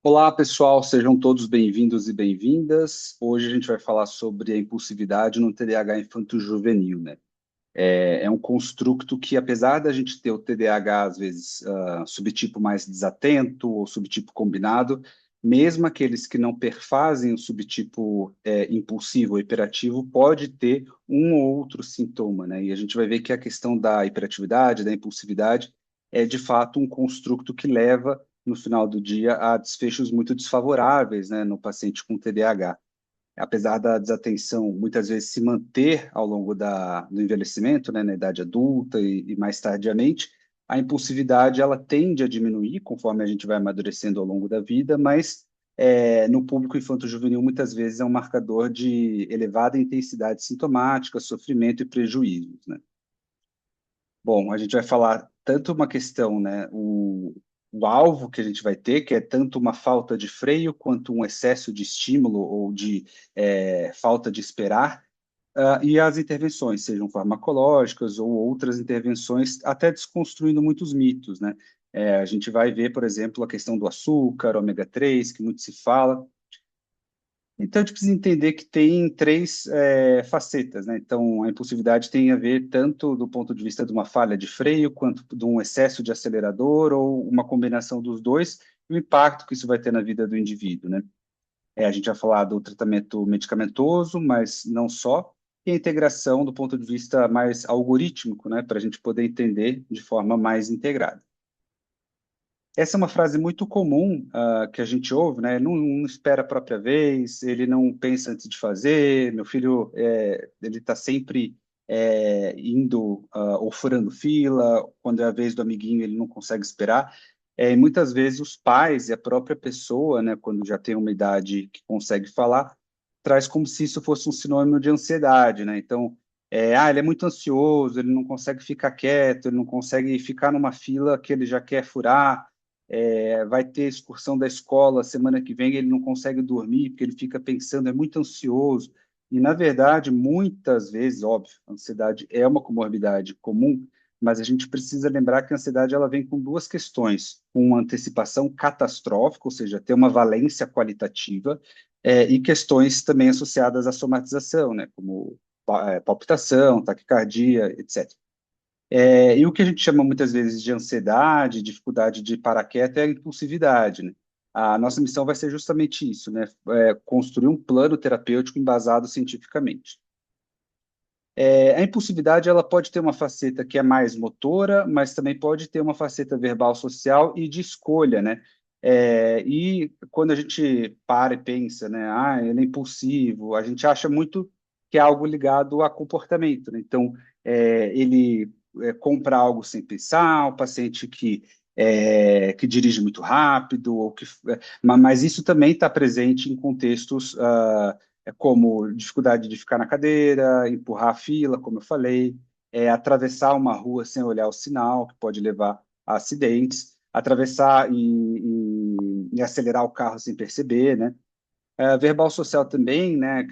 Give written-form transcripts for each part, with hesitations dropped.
Olá, pessoal, sejam todos bem-vindos e bem-vindas. Hoje a gente vai falar sobre a impulsividade no TDAH infanto-juvenil, né? É um construto que, apesar da gente ter o TDAH, às vezes, subtipo mais desatento ou subtipo combinado, mesmo aqueles que não perfazem o subtipo impulsivo ou hiperativo, pode ter um ou outro sintoma, né? E a gente vai ver que a questão da hiperatividade, da impulsividade, é de fato um construto que leva, no final do dia, a desfechos muito desfavoráveis, né, no paciente com TDAH. Apesar da desatenção muitas vezes se manter ao longo do envelhecimento, né, na idade adulta e mais tardiamente, a impulsividade ela tende a diminuir conforme a gente vai amadurecendo ao longo da vida, mas no público infanto-juvenil muitas vezes é um marcador de elevada intensidade sintomática, sofrimento e prejuízos, né? Bom, a gente vai falar tanto uma questão, né, o alvo que a gente vai ter, que é tanto uma falta de freio quanto um excesso de estímulo ou de falta de esperar, e as intervenções, sejam farmacológicas ou outras intervenções, até desconstruindo muitos mitos, né? A gente vai ver, por exemplo, a questão do açúcar, ômega 3, que muito se fala, então, a gente precisa entender que tem três facetas, né? Então, a impulsividade tem a ver tanto do ponto de vista de uma falha de freio, quanto de um excesso de acelerador, ou uma combinação dos dois, e o impacto que isso vai ter na vida do indivíduo, né? A gente vai falar do tratamento medicamentoso, mas não só, e a integração do ponto de vista mais algorítmico, né? Para a gente poder entender de forma mais integrada. Essa é uma frase muito comum que a gente ouve, né? Não espera a própria vez, ele não pensa antes de fazer. Meu filho, ele está sempre indo ou furando fila. Quando é a vez do amiguinho, ele não consegue esperar. E muitas vezes os pais e a própria pessoa, né, quando já tem uma idade que consegue falar, traz como se isso fosse um sinônimo de ansiedade, né? Então, ele é muito ansioso, ele não consegue ficar quieto, ele não consegue ficar numa fila que ele já quer furar. Vai ter excursão da escola semana que vem, ele não consegue dormir porque ele fica pensando, é muito ansioso. E, na verdade, muitas vezes, óbvio, a ansiedade é uma comorbidade comum, mas a gente precisa lembrar que a ansiedade ela vem com duas questões: uma antecipação catastrófica, ou seja, ter uma valência qualitativa, e questões também associadas à somatização, né, como palpitação, taquicardia, etc. E o que a gente chama muitas vezes de ansiedade, dificuldade de parar quieto, é a impulsividade, né? A nossa missão vai ser justamente isso, né? Construir um plano terapêutico embasado cientificamente. A impulsividade ela pode ter uma faceta que é mais motora, mas também pode ter uma faceta verbal social e de escolha, né? E quando a gente para e pensa, né? Ele é impulsivo, a gente acha muito que é algo ligado a comportamento, né? Então, ele compra algo sem pensar, o paciente que dirige muito rápido, mas isso também está presente em contextos como dificuldade de ficar na cadeira, empurrar a fila, como eu falei, atravessar uma rua sem olhar o sinal, que pode levar a acidentes, atravessar e acelerar o carro sem perceber, né? Verbal social também, né?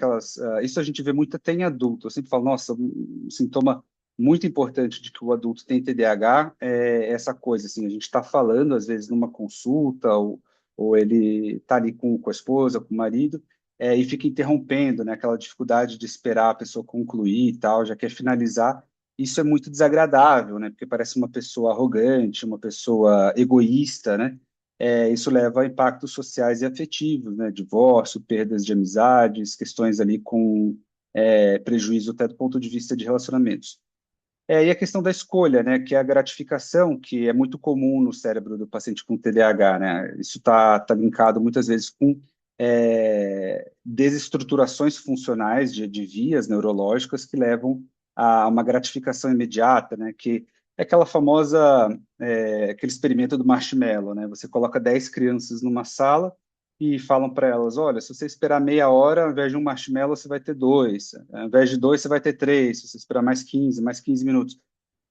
Isso a gente vê muito até em adulto. Eu sempre falo, nossa, um sintoma muito importante de que o adulto tem TDAH é essa coisa, assim, a gente está falando, às vezes, numa consulta, ou ele está ali com a esposa, com o marido, e fica interrompendo, né? Aquela dificuldade de esperar a pessoa concluir e tal, já quer finalizar. Isso é muito desagradável, né? Porque parece uma pessoa arrogante, uma pessoa egoísta, né? Isso leva a impactos sociais e afetivos, né? Divórcio, perdas de amizades, questões ali com prejuízo até do ponto de vista de relacionamentos. E a questão da escolha, né? Que é a gratificação, que é muito comum no cérebro do paciente com TDAH, né? Isso está linkado muitas vezes com desestruturações funcionais de vias neurológicas que levam a uma gratificação imediata, né? Que é aquela famosa, aquele experimento do marshmallow, né? Você coloca 10 crianças numa sala e falam para elas, olha, se você esperar meia hora, ao invés de um marshmallow, você vai ter dois. Ao invés de dois, você vai ter três. Se você esperar mais 15 minutos.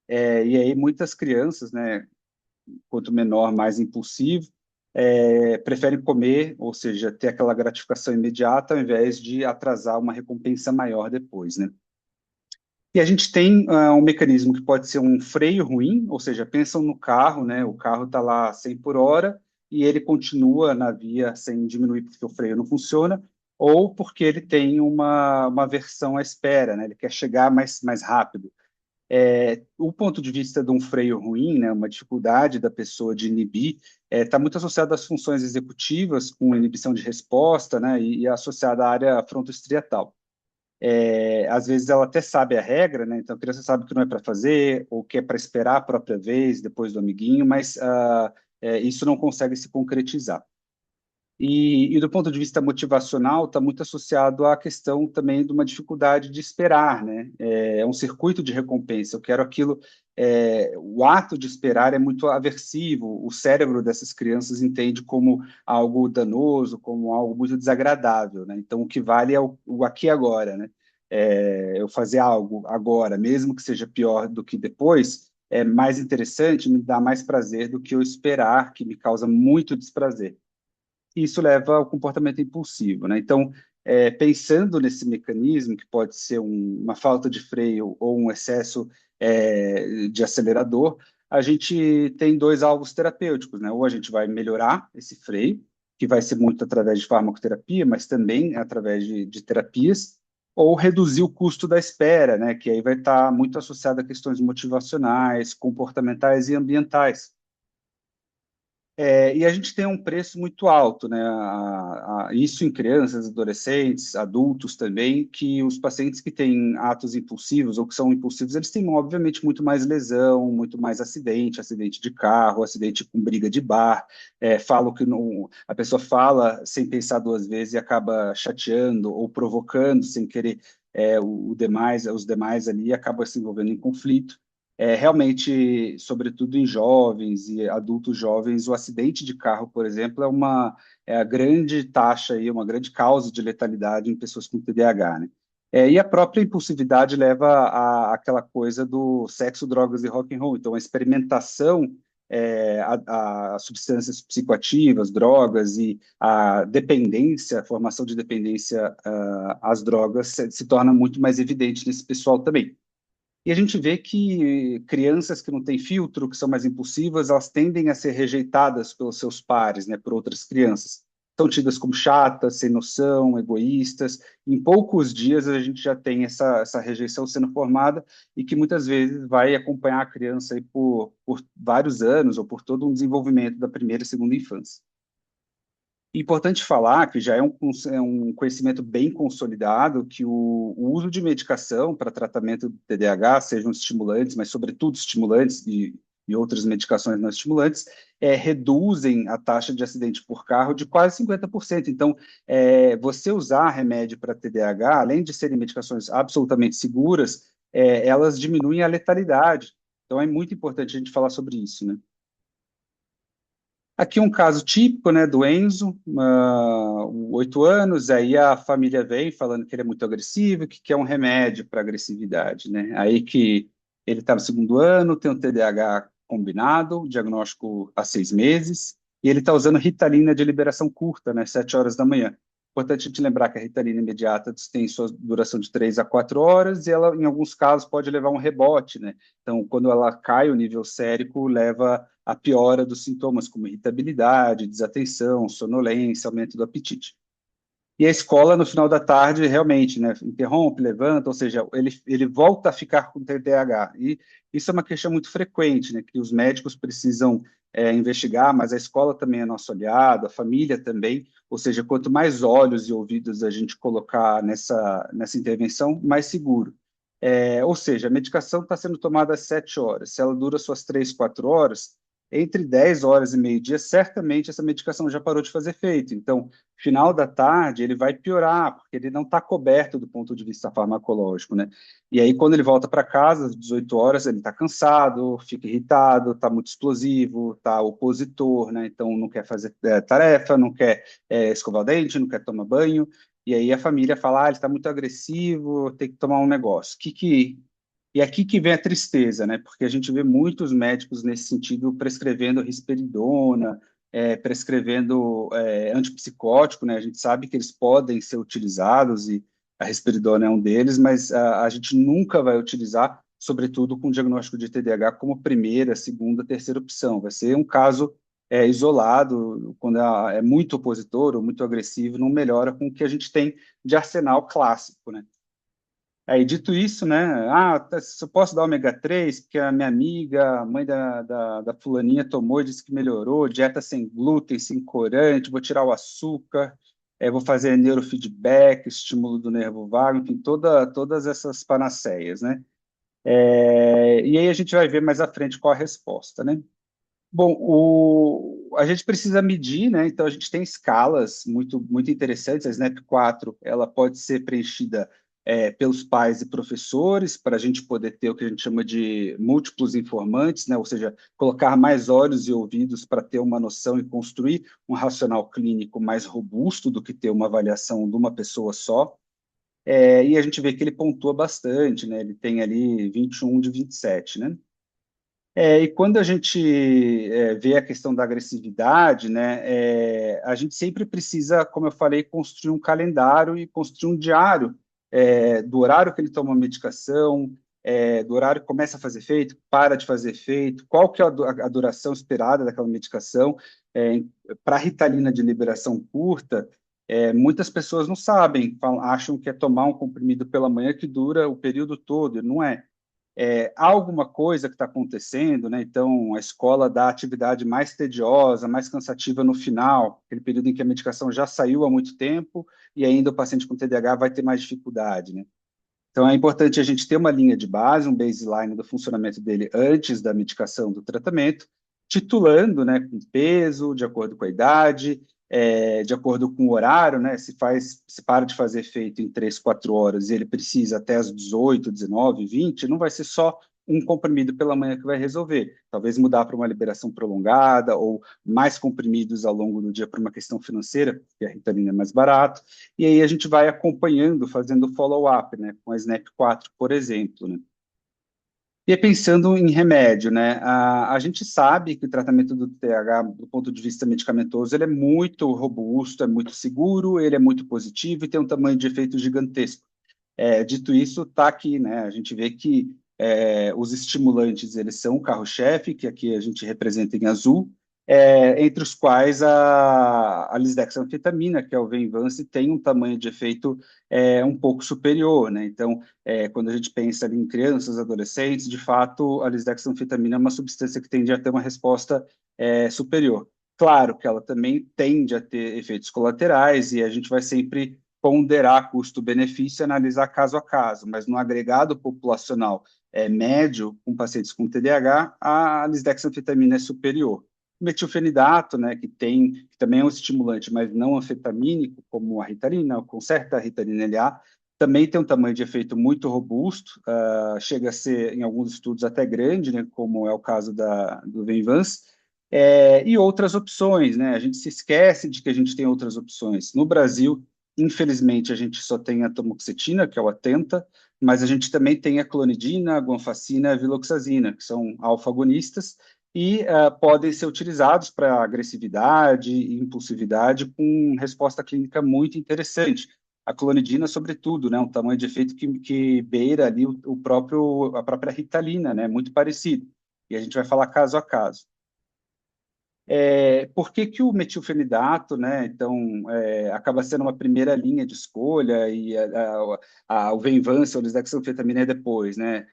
E aí muitas crianças, né, quanto menor, mais impulsivo, preferem comer, ou seja, ter aquela gratificação imediata, ao invés de atrasar uma recompensa maior depois, né? E a gente tem um mecanismo que pode ser um freio ruim, ou seja, pensam no carro, né? O carro está lá 100 por hora, e ele continua na via sem diminuir porque o freio não funciona, ou porque ele tem uma versão à espera, né? Ele quer chegar mais rápido. O ponto de vista de um freio ruim, né, uma dificuldade da pessoa de inibir, está muito associado às funções executivas, com inibição de resposta, né, e associada à área frontoestriatal. Às vezes ela até sabe a regra, né, então a criança sabe que não é para fazer, ou que é para esperar a própria vez, depois do amiguinho, mas isso não consegue se concretizar. E do ponto de vista motivacional, está muito associado à questão também de uma dificuldade de esperar, né? Um circuito de recompensa. Eu quero aquilo. O ato de esperar é muito aversivo. O cérebro dessas crianças entende como algo danoso, como algo muito desagradável, né? Então, o que vale é o aqui e agora, né? Eu fazer algo agora, mesmo que seja pior do que depois, é mais interessante, me dá mais prazer do que eu esperar, que me causa muito desprazer. E isso leva ao comportamento impulsivo, né? Então, pensando nesse mecanismo, que pode ser uma falta de freio ou um excesso de acelerador, a gente tem dois alvos terapêuticos, né? Ou a gente vai melhorar esse freio, que vai ser muito através de farmacoterapia, mas também através de terapias, ou reduzir o custo da espera, né? Que aí vai estar muito associado a questões motivacionais, comportamentais e ambientais. E a gente tem um preço muito alto, né? Isso em crianças, adolescentes, adultos também, que os pacientes que têm atos impulsivos ou que são impulsivos, eles têm, obviamente, muito mais lesão, muito mais acidente, acidente de carro, acidente com briga de bar. Falo que a pessoa fala sem pensar duas vezes e acaba chateando ou provocando sem querer os demais ali e acaba se envolvendo em conflito. Realmente, sobretudo em jovens e adultos jovens, o acidente de carro, por exemplo, é a grande taxa aí, uma grande causa de letalidade em pessoas com TDAH, né? E a própria impulsividade leva àquela coisa do sexo, drogas e rock and roll. Então, a experimentação a substâncias psicoativas, drogas e a dependência, a formação de dependência às drogas se torna muito mais evidente nesse pessoal também. E a gente vê que crianças que não têm filtro, que são mais impulsivas, elas tendem a ser rejeitadas pelos seus pares, né, por outras crianças. São tidas como chatas, sem noção, egoístas. Em poucos dias a gente já tem essa rejeição sendo formada e que muitas vezes vai acompanhar a criança aí por vários anos ou por todo um desenvolvimento da primeira e segunda infância. Importante falar que já é um conhecimento bem consolidado que o uso de medicação para tratamento do TDAH, sejam estimulantes, mas sobretudo estimulantes e outras medicações não estimulantes, reduzem a taxa de acidente por carro de quase 50%. Então, você usar remédio para TDAH, além de serem medicações absolutamente seguras, elas diminuem a letalidade. Então, é muito importante a gente falar sobre isso, né? Aqui um caso típico, né, do Enzo, 8 anos, aí a família vem falando que ele é muito agressivo, que quer um remédio para agressividade, né? Aí que ele está no segundo ano, tem um TDAH combinado, diagnóstico há 6 meses, e ele está usando Ritalina de liberação curta, né, 7 horas da manhã. Importante a gente lembrar que a Ritalina imediata tem sua duração de 3 a 4 horas, e ela, em alguns casos, pode levar um rebote, né? Então, quando ela cai, o nível sérico leva a piora dos sintomas, como irritabilidade, desatenção, sonolência, aumento do apetite. E a escola, no final da tarde, realmente, né, interrompe, levanta, ou seja, ele volta a ficar com TDAH. E isso é uma queixa muito frequente, né, que os médicos precisam investigar, mas a escola também é nosso aliado, a família também, ou seja, quanto mais olhos e ouvidos a gente colocar nessa intervenção, mais seguro. Ou seja, a medicação está sendo tomada às 7 horas, se ela dura suas 3, 4 horas, entre 10 horas e meio-dia, certamente essa medicação já parou de fazer efeito. Então, final da tarde, ele vai piorar, porque ele não está coberto do ponto de vista farmacológico, né? E aí, quando ele volta para casa, às 18 horas, ele está cansado, fica irritado, está muito explosivo, está opositor, né? Então, não quer fazer tarefa, não quer escovar o dente, não quer tomar banho. E aí a família fala, ele está muito agressivo, tem que tomar um negócio. E aqui que vem a tristeza, né? Porque a gente vê muitos médicos nesse sentido prescrevendo risperidona, prescrevendo antipsicótico, né? A gente sabe que eles podem ser utilizados e a risperidona é um deles, mas a gente nunca vai utilizar, sobretudo com diagnóstico de TDAH, como primeira, segunda, terceira opção. Vai ser um caso isolado, quando é muito opositor ou muito agressivo, não melhora com o que a gente tem de arsenal clássico, né? Aí, dito isso, né? Se eu posso dar ômega 3 porque a minha amiga, a mãe da fulaninha tomou e disse que melhorou, dieta sem glúten, sem corante, vou tirar o açúcar, vou fazer neurofeedback, estímulo do nervo vago, enfim, todas essas panaceias, né? E aí a gente vai ver mais à frente qual a resposta, né? Bom, a gente precisa medir, né? Então a gente tem escalas muito interessantes. A SNAP 4 ela pode ser preenchida pelos pais e professores para a gente poder ter o que a gente chama de múltiplos informantes, né? Ou seja, colocar mais olhos e ouvidos para ter uma noção e construir um racional clínico mais robusto do que ter uma avaliação de uma pessoa só. E a gente vê que ele pontua bastante, né? Ele tem ali 21 de 27, né? E quando a gente vê a questão da agressividade, né, a gente sempre precisa, como eu falei, construir um calendário e construir um diário do horário que ele toma a medicação, do horário que começa a fazer efeito, para de fazer efeito, qual que é a duração esperada daquela medicação. Para a Ritalina de liberação curta, muitas pessoas não sabem, acham que é tomar um comprimido pela manhã que dura o período todo, e não é. Há alguma coisa que está acontecendo, né? Então, a escola dá a atividade mais tediosa, mais cansativa no final, aquele período em que a medicação já saiu há muito tempo e ainda o paciente com TDAH vai ter mais dificuldade, né? Então, é importante a gente ter uma linha de base, um baseline do funcionamento dele antes da medicação do tratamento, titulando, né, com peso, de acordo com a idade, de acordo com o horário, né, se para de fazer efeito em 3, 4 horas e ele precisa até as 18, 19, 20, não vai ser só um comprimido pela manhã que vai resolver. Talvez mudar para uma liberação prolongada ou mais comprimidos ao longo do dia por uma questão financeira, porque a Ritalina é mais barato. E aí a gente vai acompanhando, fazendo follow-up, né, com a SNAP 4, por exemplo, né. E aí, pensando em remédio, né, a gente sabe que o tratamento do TH, do ponto de vista medicamentoso, ele é muito robusto, é muito seguro, ele é muito positivo e tem um tamanho de efeito gigantesco. Dito isso, está aqui, né, a gente vê que os estimulantes, eles são o carro-chefe, que aqui a gente representa em azul, entre os quais a lisdexanfetamina, que é o Venvance, tem um tamanho de efeito um pouco superior, né? Então, quando a gente pensa ali em crianças, adolescentes, de fato, a lisdexanfetamina é uma substância que tende a ter uma resposta superior. Claro que ela também tende a ter efeitos colaterais e a gente vai sempre ponderar custo-benefício e analisar caso a caso, mas no agregado populacional médio, com pacientes com TDAH, a lisdexanfetamina é superior. O metilfenidato, né, que também é um estimulante, mas não anfetamínico, como a Ritalina, com certa Ritalina LA, também tem um tamanho de efeito muito robusto, chega a ser, em alguns estudos, até grande, né, como é o caso do Venvance, e outras opções, né? A gente se esquece de que a gente tem outras opções. No Brasil, infelizmente, a gente só tem a tamoxetina, que é o Atenta, mas a gente também tem a clonidina, a guanfacina e a viloxazina, que são alfa-agonistas, e podem ser utilizados para agressividade e impulsividade com resposta clínica muito interessante. A clonidina, sobretudo, né, um tamanho de efeito que beira ali a própria Ritalina, né, muito parecido. E a gente vai falar caso a caso. Por que que o metilfenidato, né, então, acaba sendo uma primeira linha de escolha e o Venvance ou a lisdexanfetamina é depois, né?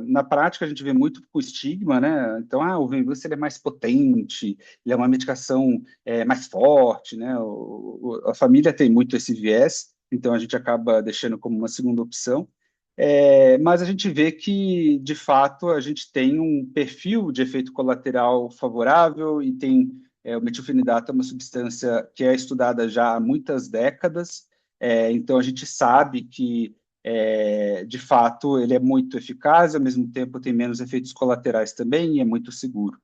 Na prática, a gente vê muito com estigma, né? Então, o Venvance ele é mais potente, ele é uma medicação mais forte, né? A família tem muito esse viés, então a gente acaba deixando como uma segunda opção. Mas a gente vê que, de fato, a gente tem um perfil de efeito colateral favorável e o metilfenidato é uma substância que é estudada já há muitas décadas, então a gente sabe que, de fato, ele é muito eficaz, ao mesmo tempo tem menos efeitos colaterais também e é muito seguro.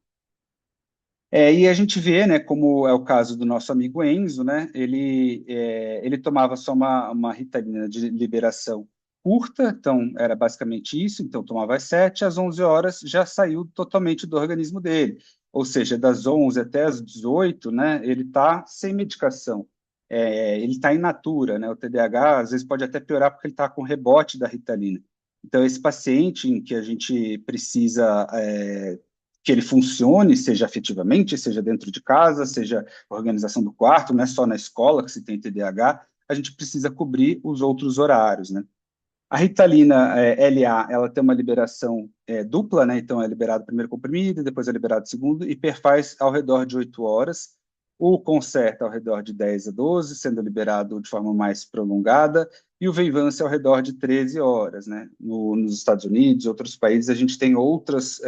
E a gente vê, né, como é o caso do nosso amigo Enzo, né, ele tomava só uma Ritalina de liberação curta, então era basicamente isso, então tomava às 7, às 11 horas já saiu totalmente do organismo dele, ou seja, das 11 até as 18, né, ele está sem medicação, ele está in natura, né, o TDAH às vezes pode até piorar porque ele está com rebote da Ritalina. Então, esse paciente em que a gente precisa que ele funcione, seja afetivamente, seja dentro de casa, seja organização do quarto, não é só na escola que se tem TDAH, a gente precisa cobrir os outros horários, né? A Ritalina LA, ela tem uma liberação dupla, né? Então é liberado o primeiro comprimido, depois é liberado o segundo, e perfaz ao redor de 8 horas. O Concerta ao redor de 10 a 12, sendo liberado de forma mais prolongada, e o Venvance ao redor de 13 horas, né? Nos Estados Unidos, outros países, a gente tem outras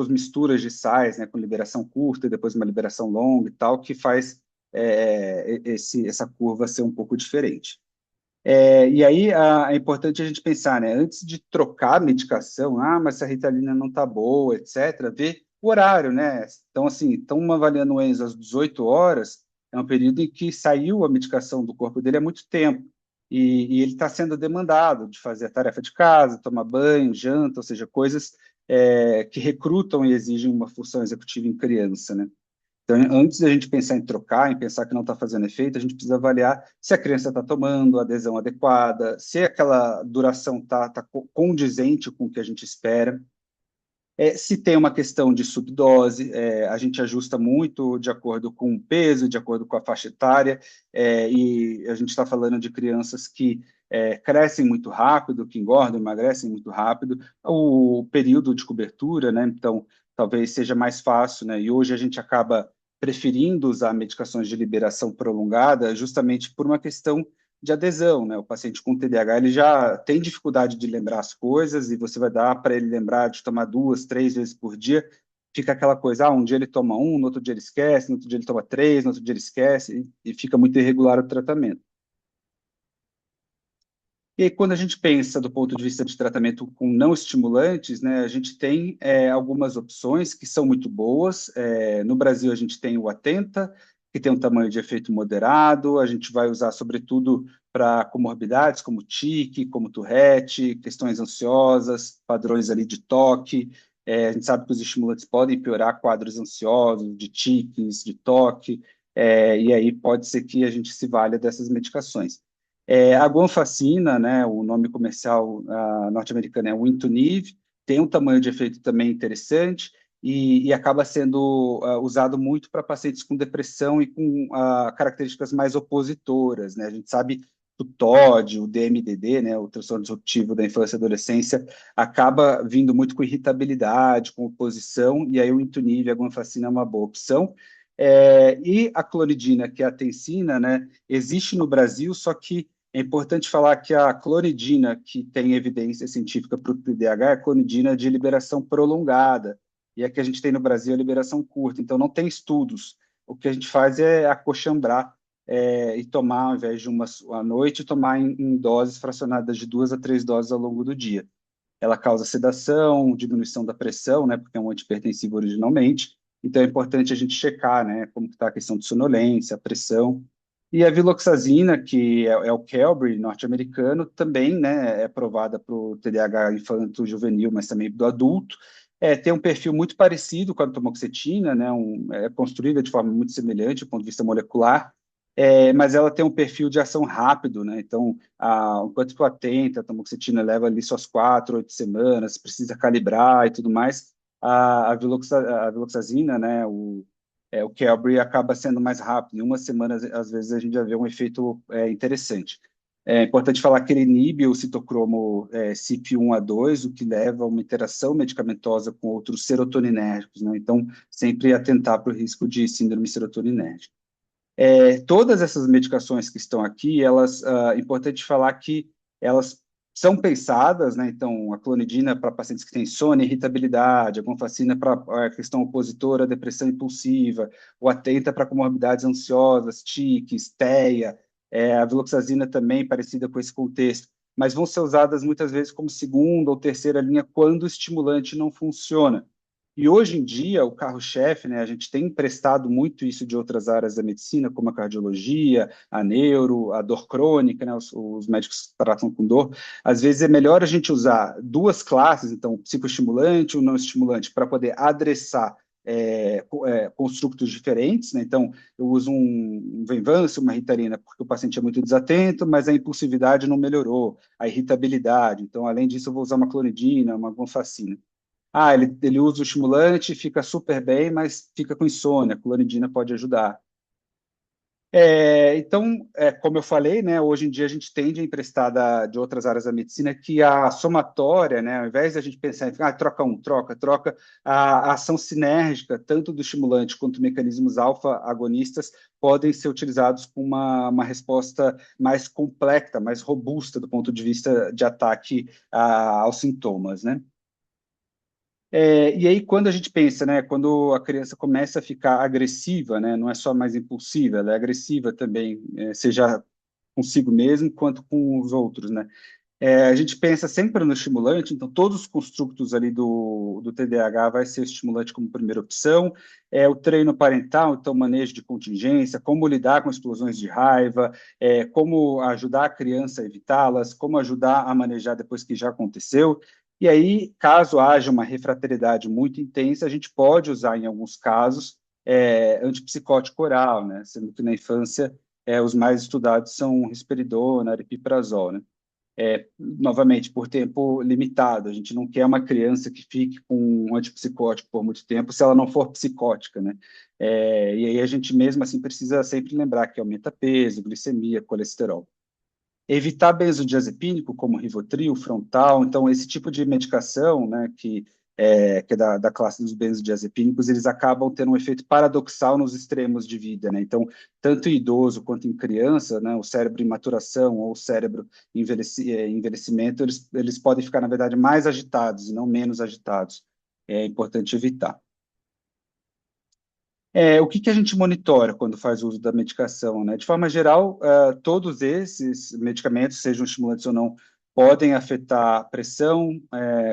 misturas de sais, né? Com liberação curta e depois uma liberação longa e tal, que faz essa curva ser um pouco diferente. E aí é importante a gente pensar, né? Antes de trocar a medicação, mas se a Ritalina não está boa, etc., ver o horário, né? Então, assim, estão avaliando o Enzo às 18 horas, é um período em que saiu a medicação do corpo dele há muito tempo. E ele está sendo demandado de fazer a tarefa de casa, tomar banho, janta, ou seja, coisas que recrutam e exigem uma função executiva em criança, né? Então, antes da gente pensar em trocar, em pensar que não está fazendo efeito, a gente precisa avaliar se a criança está tomando a adesão adequada, se aquela duração está condizente com o que a gente espera. Se tem uma questão de subdose, a gente ajusta muito de acordo com o peso, de acordo com a faixa etária, e a gente está falando de crianças que crescem muito rápido, que engordam, emagrecem muito rápido, o período de cobertura, né? Então, talvez seja mais fácil, né? E hoje a gente acaba preferindo usar medicações de liberação prolongada justamente por uma questão de adesão, né? O paciente com TDAH ele já tem dificuldade de lembrar as coisas e você vai dar para ele lembrar de tomar 2, 3 vezes por dia. Fica aquela coisa, um dia ele toma um, no outro dia ele esquece, no outro dia ele toma três, no outro dia ele esquece e fica muito irregular o tratamento. E aí, quando a gente pensa do ponto de vista de tratamento com não estimulantes, né, a gente tem algumas opções que são muito boas. No Brasil, a gente tem o Atenta, que tem um tamanho de efeito moderado. A gente vai usar, sobretudo, para comorbidades como tique, como Tourette, questões ansiosas, padrões ali de toque. A gente sabe que os estimulantes podem piorar quadros ansiosos, de tiques, de toque, e aí pode ser que a gente se valha dessas medicações. A guanfacina, né, o nome comercial norte-americano é Wintuniv, tem um tamanho de efeito também interessante e acaba sendo usado muito para pacientes com depressão e com características mais opositoras, né? A gente sabe que o TOD, o DMDD, né, o transtorno disruptivo da infância e adolescência, acaba vindo muito com irritabilidade, com oposição, e aí o Intuniv, a guanfacina é uma boa opção. E a clonidina, que é a tensina, né, existe no Brasil, só que é importante falar que a clonidina, que tem evidência científica para o TDAH, é a clonidina de liberação prolongada. E a que a gente tem no Brasil é a liberação curta. Então, não tem estudos. O que a gente faz é acochambrar e tomar, ao invés de uma à noite, tomar em doses fracionadas de 2 a 3 doses ao longo do dia. Ela causa sedação, diminuição da pressão, né, porque é um antipertensivo originalmente. Então, é importante a gente checar, né, como está a questão de sonolência, a pressão. E a viloxazina, que é o Qelbree norte-americano, também, né, é aprovada para o TDAH infanto-juvenil, mas também do adulto. Tem um perfil muito parecido com a tamoxetina, né, é construída de forma muito semelhante do ponto de vista molecular, mas ela tem um perfil de ação rápido, né? Então, enquanto que o Atenta, a tamoxetina leva ali suas 4, 8 semanas, precisa calibrar e tudo mais, a viloxazina, né, o Qelbree acaba sendo mais rápido. Em uma semana, às vezes, a gente já vê um efeito interessante. É importante falar que ele inibe o citocromo CYP1A2, o que leva a uma interação medicamentosa com outros serotoninérgicos, né? Então, sempre atentar para o risco de síndrome serotoninérgica. Todas essas medicações que estão aqui, é importante falar que elas são pensadas, né? Então, a clonidina para pacientes que têm insônia, irritabilidade, a gonfacina para a questão opositora, depressão impulsiva, o Atenta para comorbidades ansiosas, tiques, TEA, a viloxazina também parecida com esse contexto, mas vão ser usadas muitas vezes como segunda ou terceira linha quando o estimulante não funciona. E hoje em dia, o carro-chefe, né, a gente tem emprestado muito isso de outras áreas da medicina, como a cardiologia, a neuro, a dor crônica, né, os médicos que tratam com dor. Às vezes é melhor a gente usar duas classes, então, o psicoestimulante e o não estimulante, para poder adressar construtos diferentes, né? Então, eu uso um Venvance, uma Ritalina, porque o paciente é muito desatento, mas a impulsividade não melhorou, a irritabilidade. Então, além disso, eu vou usar uma clonidina, uma gonfacina. Ah, ele usa o estimulante, fica super bem, mas fica com insônia. A clonidina pode ajudar. Então, como eu falei, né, hoje em dia a gente tende a emprestar de outras áreas da medicina que a somatória, né, ao invés de a gente pensar em troca um, troca, a ação sinérgica, tanto do estimulante quanto mecanismos alfa-agonistas, podem ser utilizados com uma resposta mais completa, mais robusta do ponto de vista de ataque aos sintomas, né? E aí, quando a gente pensa, né, quando a criança começa a ficar agressiva, né, não é só mais impulsiva, ela é agressiva também, seja consigo mesmo quanto com os outros, né? A gente pensa sempre no estimulante, então todos os construtos ali do TDAH vai ser o estimulante como primeira opção, o treino parental, então manejo de contingência, como lidar com explosões de raiva, como ajudar a criança a evitá-las, como ajudar a manejar depois que já aconteceu, e aí, caso haja uma refratariedade muito intensa, a gente pode usar em alguns casos antipsicótico oral, né, sendo que na infância os mais estudados são risperidona, aripiprazol, né? Novamente, por tempo limitado. A gente não quer uma criança que fique com um antipsicótico por muito tempo se ela não for psicótica, né? E aí a gente mesmo assim precisa sempre lembrar que aumenta peso, glicemia, colesterol. Evitar benzodiazepínico, como Rivotril, Frontal, então esse tipo de medicação, né, que é da classe dos benzodiazepínicos, eles acabam tendo um efeito paradoxal nos extremos de vida, né? Então, tanto em idoso quanto em criança, né, o cérebro em maturação ou o cérebro em envelhecimento, eles podem ficar, na verdade, mais agitados e não menos agitados. É importante evitar. O que a gente monitora quando faz uso da medicação, né? De forma geral, todos esses medicamentos, sejam estimulantes ou não, podem afetar a pressão,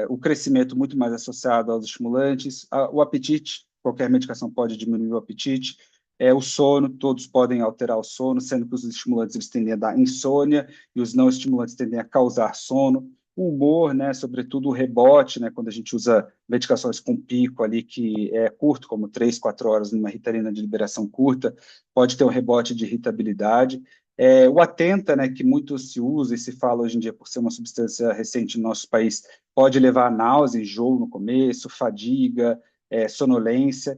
o crescimento muito mais associado aos estimulantes, o apetite, qualquer medicação pode diminuir o apetite, o sono, todos podem alterar o sono, sendo que os estimulantes eles tendem a dar insônia e os não estimulantes tendem a causar sono. O humor, né, sobretudo o rebote, né, quando a gente usa medicações com pico ali que é curto, como 3, 4 horas numa Ritalina de liberação curta, pode ter um rebote de irritabilidade. O Atenta, né, que muito se usa e se fala hoje em dia por ser uma substância recente no nosso país, pode levar a náusea, enjoo no começo, fadiga, sonolência.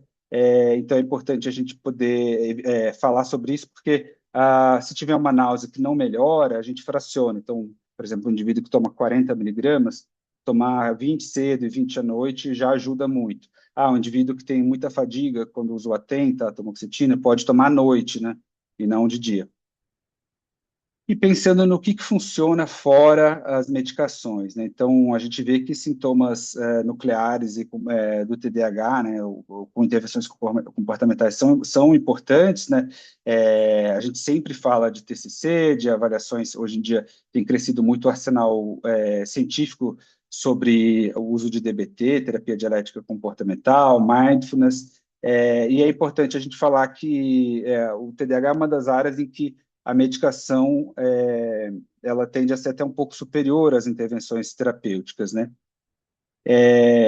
Então é importante a gente poder falar sobre isso, porque se tiver uma náusea que não melhora, a gente fraciona. Então, por exemplo, um indivíduo que toma 40 miligramas, tomar 20 cedo e 20 à noite já ajuda muito. Um indivíduo que tem muita fadiga, quando usa o Atenta, a tamoxetina, pode tomar à noite, né? E não de dia. E pensando no que funciona fora as medicações, né? Então, a gente vê que sintomas nucleares do TDAH, né, com intervenções comportamentais são importantes, né? A gente sempre fala de TCC, de avaliações, hoje em dia tem crescido muito o arsenal científico sobre o uso de DBT, terapia dialética comportamental, mindfulness, e é importante a gente falar que o TDAH é uma das áreas em que a medicação ela tende a ser até um pouco superior às intervenções terapêuticas, né?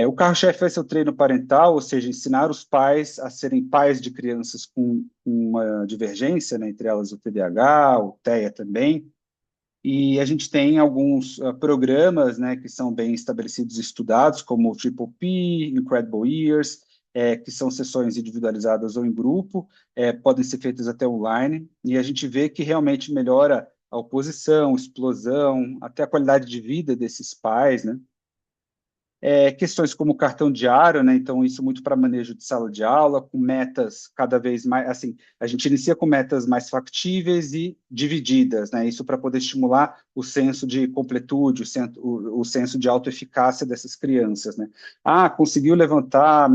O carro-chefe vai ser o treino parental, ou seja, ensinar os pais a serem pais de crianças com uma divergência, né, entre elas o TDAH, o TEA também, e a gente tem alguns programas, né, que são bem estabelecidos e estudados, como o Triple P, Incredible Years, que são sessões individualizadas ou em grupo, podem ser feitas até online, e a gente vê que realmente melhora a oposição, explosão, até a qualidade de vida desses pais, né? Questões como cartão diário, né? Então, isso muito para manejo de sala de aula, com metas cada vez mais, assim, a gente inicia com metas mais factíveis e divididas, né? Isso para poder estimular o senso de completude, o senso de autoeficácia dessas crianças, né? Conseguiu levantar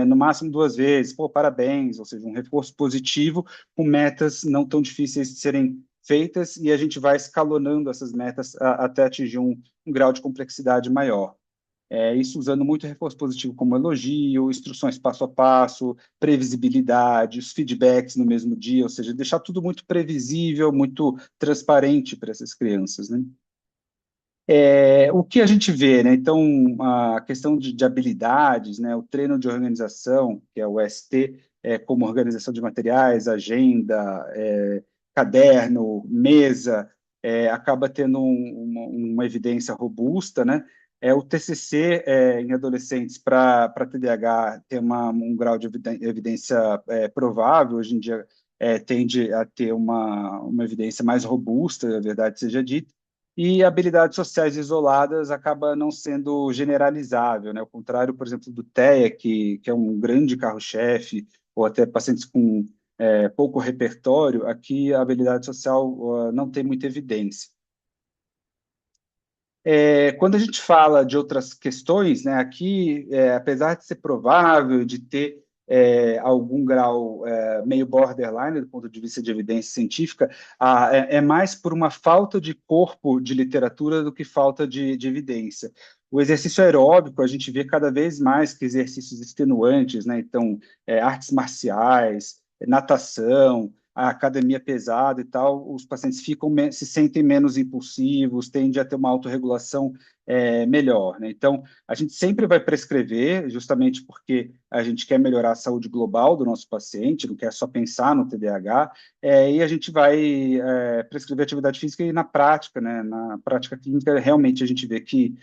no máximo 2 vezes, pô, parabéns, ou seja, um reforço positivo com metas não tão difíceis de serem feitas e a gente vai escalonando essas metas até atingir um grau de complexidade maior. Isso usando muito reforço positivo como elogio, instruções passo a passo, previsibilidade, os feedbacks no mesmo dia, ou seja, deixar tudo muito previsível, muito transparente para essas crianças, né? O que a gente vê, né? Então, a questão de habilidades, né? O treino de organização, que é o ST, como organização de materiais, agenda, caderno, mesa, acaba tendo uma evidência robusta, né? O TCC em adolescentes para TDAH tem um grau de evidência provável, hoje em dia tende a ter uma evidência mais robusta, a verdade seja dita, e habilidades sociais isoladas acaba não sendo generalizável, né? Ao contrário, por exemplo, do TEA, que é um grande carro-chefe, ou até pacientes com pouco repertório, aqui a habilidade social não tem muita evidência. Quando a gente fala de outras questões, né, aqui, apesar de ser provável de ter algum grau meio borderline do ponto de vista de evidência científica, é mais por uma falta de corpo de literatura do que falta de evidência. O exercício aeróbico, a gente vê cada vez mais que exercícios extenuantes, né, então, artes marciais, natação, a academia pesada e tal, os pacientes se sentem menos impulsivos, tendem a ter uma autorregulação melhor, né? Então, a gente sempre vai prescrever, justamente porque a gente quer melhorar a saúde global do nosso paciente, não quer só pensar no TDAH, e a gente vai prescrever atividade física e na prática, né? Na prática clínica, realmente a gente vê que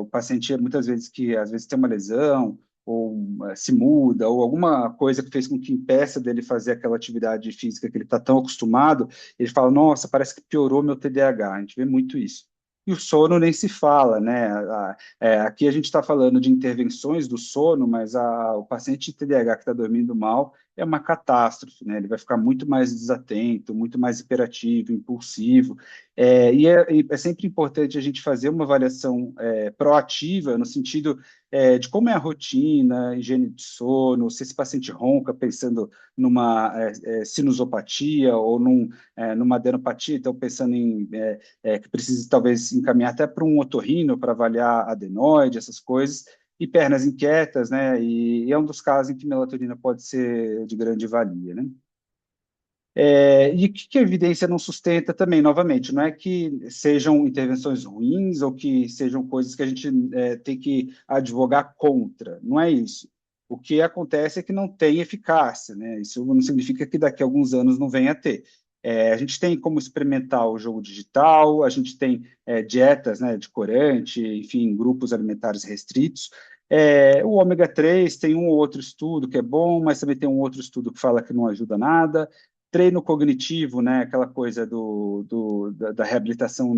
o paciente, muitas vezes, às vezes tem uma lesão, ou se muda, ou alguma coisa que fez com que impeça dele fazer aquela atividade física que ele está tão acostumado, ele fala, nossa, parece que piorou meu TDAH. A gente vê muito isso. E o sono nem se fala, né? Aqui a gente está falando de intervenções do sono, mas o paciente de TDAH que está dormindo mal é uma catástrofe, né? Ele vai ficar muito mais desatento, muito mais hiperativo, impulsivo. E é sempre importante a gente fazer uma avaliação proativa, no sentido de como é a rotina, higiene de sono, se esse paciente ronca pensando numa sinusopatia ou numa adenopatia, então pensando em que precisa talvez encaminhar até para um otorrino para avaliar adenoide, essas coisas, e pernas inquietas, né? E é um dos casos em que melatonina pode ser de grande valia, né? E o que a evidência não sustenta também, novamente, não é que sejam intervenções ruins ou que sejam coisas que a gente tem que advogar contra, não é isso. O que acontece é que não tem eficácia, né? Isso não significa que daqui a alguns anos não venha a ter. A gente tem como experimentar o jogo digital, a gente tem dietas, né, de corante, enfim, grupos alimentares restritos. O ômega 3 tem um ou outro estudo que é bom, mas também tem um outro estudo que fala que não ajuda nada. Treino cognitivo, né, aquela coisa da reabilitação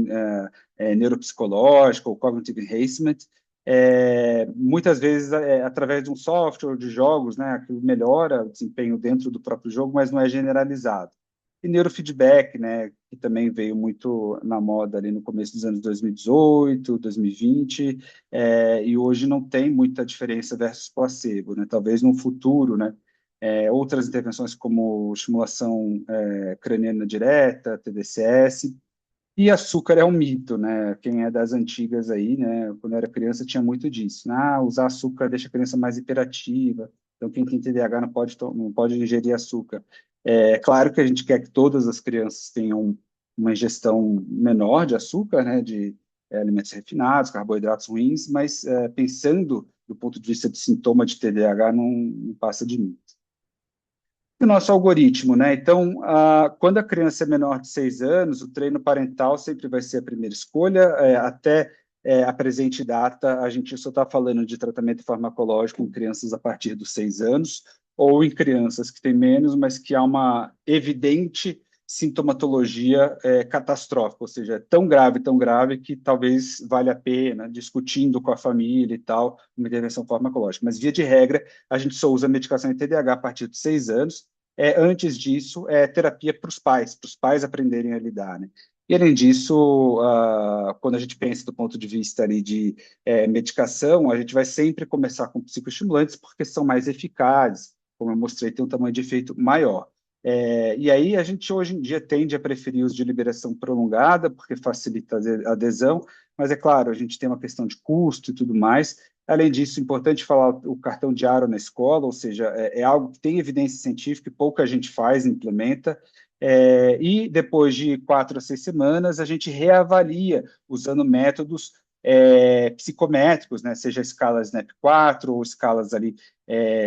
neuropsicológica, ou cognitive enhancement, muitas vezes através de um software de jogos, né, aquilo melhora o desempenho dentro do próprio jogo, mas não é generalizado. E neurofeedback, né, que também veio muito na moda ali no começo dos anos 2018, 2020, e hoje não tem muita diferença versus placebo, né, talvez no futuro, né, outras intervenções como estimulação craniana direta, TDCS, e açúcar é um mito, né? Quem é das antigas aí, né? Quando eu era criança tinha muito disso. Usar açúcar deixa a criança mais hiperativa, então quem tem TDAH não pode ingerir açúcar. É claro que a gente quer que todas as crianças tenham uma ingestão menor de açúcar, né? De alimentos refinados, carboidratos ruins, mas pensando do ponto de vista de sintoma de TDAH, não passa de mim. O nosso algoritmo, né? Então, quando a criança é menor de 6 anos, o treino parental sempre vai ser a primeira escolha. Até a presente data, a gente só está falando de tratamento farmacológico em crianças a partir dos 6 anos, ou em crianças que têm menos, mas que há uma evidente sintomatologia catastrófica, ou seja, é tão grave que talvez valha a pena, discutindo com a família e tal, uma intervenção farmacológica. Mas, via de regra, a gente só usa medicação em TDAH a partir de 6 anos. Antes disso, é terapia para os pais aprenderem a lidar, né? E, além disso, quando a gente pensa do ponto de vista ali de medicação, a gente vai sempre começar com psicoestimulantes porque são mais eficazes, como eu mostrei, tem um tamanho de efeito maior. E aí a gente hoje em dia tende a preferir os de liberação prolongada, porque facilita a adesão, mas é claro, a gente tem uma questão de custo e tudo mais. Além disso, é importante falar o cartão diário na escola, ou seja, é algo que tem evidência científica e pouca gente faz, implementa. E depois de 4 a 6 semanas, a gente reavalia usando métodos psicométricos, né, seja escalas SNAP-4 ou escalas ali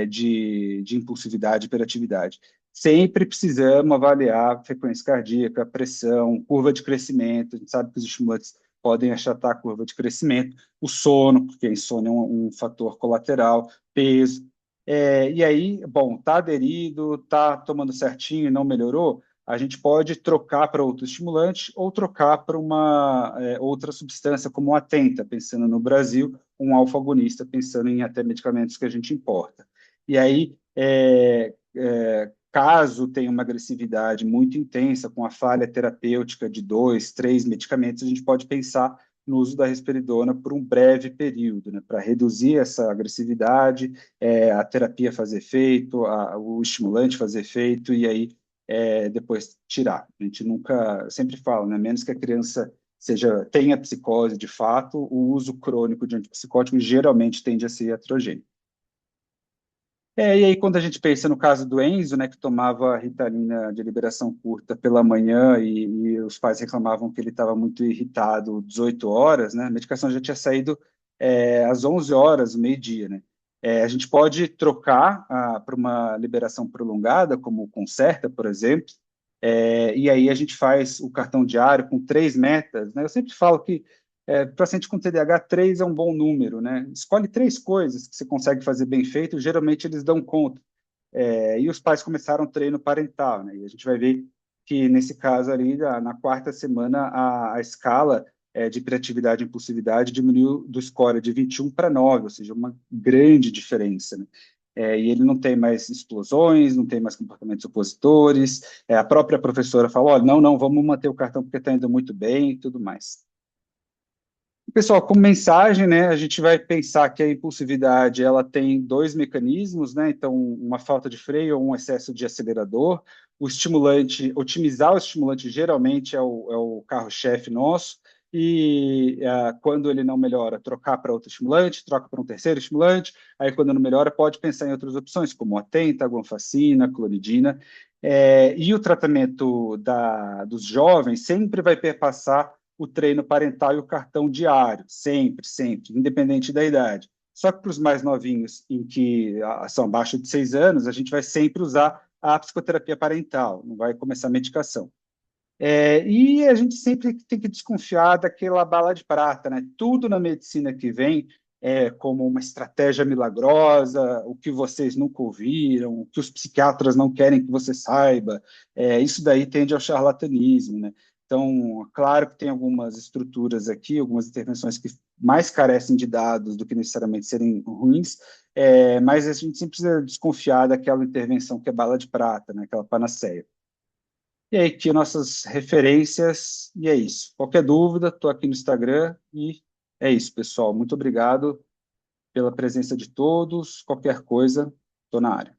de impulsividade e hiperatividade. Sempre precisamos avaliar frequência cardíaca, pressão, curva de crescimento. A gente sabe que os estimulantes podem achatar a curva de crescimento, o sono, porque a insônia é um fator colateral, peso. E aí, bom, está aderido, está tomando certinho e não melhorou, a gente pode trocar para outro estimulante ou trocar para uma outra substância, como o Atenta, pensando no Brasil, um alfa-agonista, pensando em até medicamentos que a gente importa. E aí, caso tenha uma agressividade muito intensa, com a falha terapêutica de 2, 3 medicamentos, a gente pode pensar no uso da risperidona por um breve período, né, para reduzir essa agressividade, a terapia fazer efeito, o estimulante fazer efeito, e aí depois tirar. A gente nunca, sempre fala, né, menos que a criança tenha psicose de fato, o uso crônico de antipsicótico geralmente tende a ser iatrogênico. E aí, quando a gente pensa no caso do Enzo, né, que tomava Ritalina de liberação curta pela manhã e os pais reclamavam que ele estava muito irritado 18 horas, né, a medicação já tinha saído às 11 horas, meio-dia, né. A gente pode trocar para uma liberação prolongada, como o Concerta, por exemplo, e aí a gente faz o cartão diário com 3 metas, né. Eu sempre falo que paciente com TDAH, 3 é um bom número, né? Escolhe 3 coisas que você consegue fazer bem feito, geralmente eles dão conta. E os pais começaram o treino parental, né? E a gente vai ver que, nesse caso ali, na quarta semana, a escala de hiperatividade e impulsividade diminuiu do score de 21 para 9, ou seja, uma grande diferença, né? E ele não tem mais explosões, não tem mais comportamentos opositores. A própria professora falou: olha, não, vamos manter o cartão porque está indo muito bem e tudo mais. Pessoal, como mensagem, né, a gente vai pensar que a impulsividade ela tem 2 mecanismos, né? Então, uma falta de freio ou um excesso de acelerador. O estimulante, otimizar o estimulante geralmente é o carro-chefe nosso. E quando ele não melhora, trocar para outro estimulante, troca para um terceiro estimulante. Aí, quando não melhora, pode pensar em outras opções, como Atenta, guanfacina, clonidina. E o tratamento dos jovens sempre vai perpassar o treino parental e o cartão diário, sempre, sempre, independente da idade. Só que para os mais novinhos, em que são abaixo de 6 anos, a gente vai sempre usar a psicoterapia parental, não vai começar a medicação. E a gente sempre tem que desconfiar daquela bala de prata, né? Tudo na medicina que vem é como uma estratégia milagrosa, o que vocês nunca ouviram, o que os psiquiatras não querem que você saiba. Isso daí tende ao charlatanismo, né? Então, claro que tem algumas estruturas aqui, algumas intervenções que mais carecem de dados do que necessariamente serem ruins, mas a gente sempre precisa desconfiar daquela intervenção que é bala de prata, né? Aquela panaceia. E aí, aqui nossas referências, e é isso. Qualquer dúvida, estou aqui no Instagram, e é isso, pessoal. Muito obrigado pela presença de todos. Qualquer coisa, estou na área.